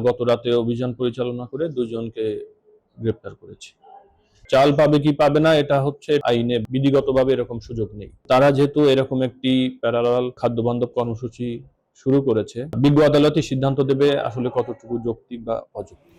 গত রাতে অভিযান পরিচালনা করে 2 জনকে গ্রেপ্তার করেছি। চাল পাবে কি পাবে না এটা হচ্ছে আইনে বিধিগতভাবে এরকম সুযোগ নেই। তারা যেহেতু এরকম একটি প্যারালাল খাদ্য বান্ধব কর্মসূচি শুরু করেছে, বিজ্ঞ আদালতই সিদ্ধান্ত দেবে আসলে কতটুকু যৌক্তিক বা অযৌক্তিক।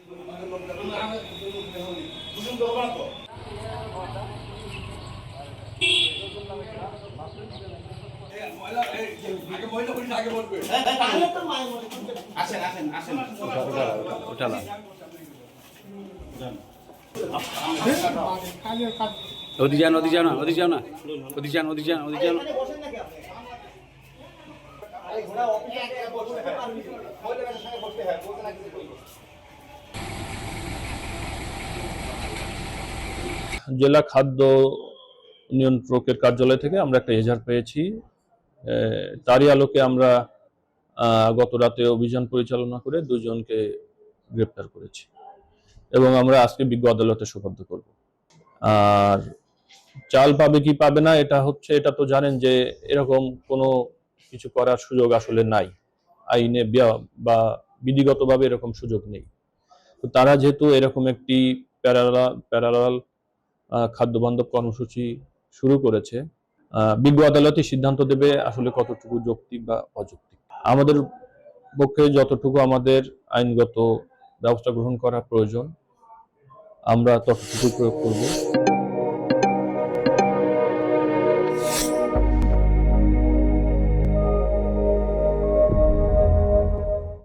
ওদিকে যান, ওদিকে যাও না, ওদিকে যাও না, ওদিকে যান, ওদিকে যান, ওদিকে যান। জেলা খাদ্য নিয়ন্ত্রকের কার্যালয় থেকে আমরা একটা এজাহার পেয়েছি। তারই আলোকে আমরা গত রাতে অভিযান পরিচালনা করে 2 জনকে গ্রেপ্তার করেছি এবং আমরা আজকে বিজ্ঞ আদালতে সোপর্দ করব। আর চাল পাবে কি পাবে না এটা তো জানেন যে এরকম কোনো কিছু করার সুযোগ আসলে নাই, আইনে বা বিধিগতভাবে এরকম সুযোগ নেই। তো তারা যেহেতু এরকম একটি প্যারালাল খাদ্য বান্ধব কর্মসূচি শুরু করেছে, বিজ্ঞ আদালতই সিদ্ধান্ত দেবে আসলে কতটুকু যৌক্তিক বা অযৌক্তিক। আমাদের পক্ষে যতটুকু আমাদের আইনগত ব্যবস্থা গ্রহণ করা প্রয়োজন আমরা ততটুকু প্রয়োগ করব।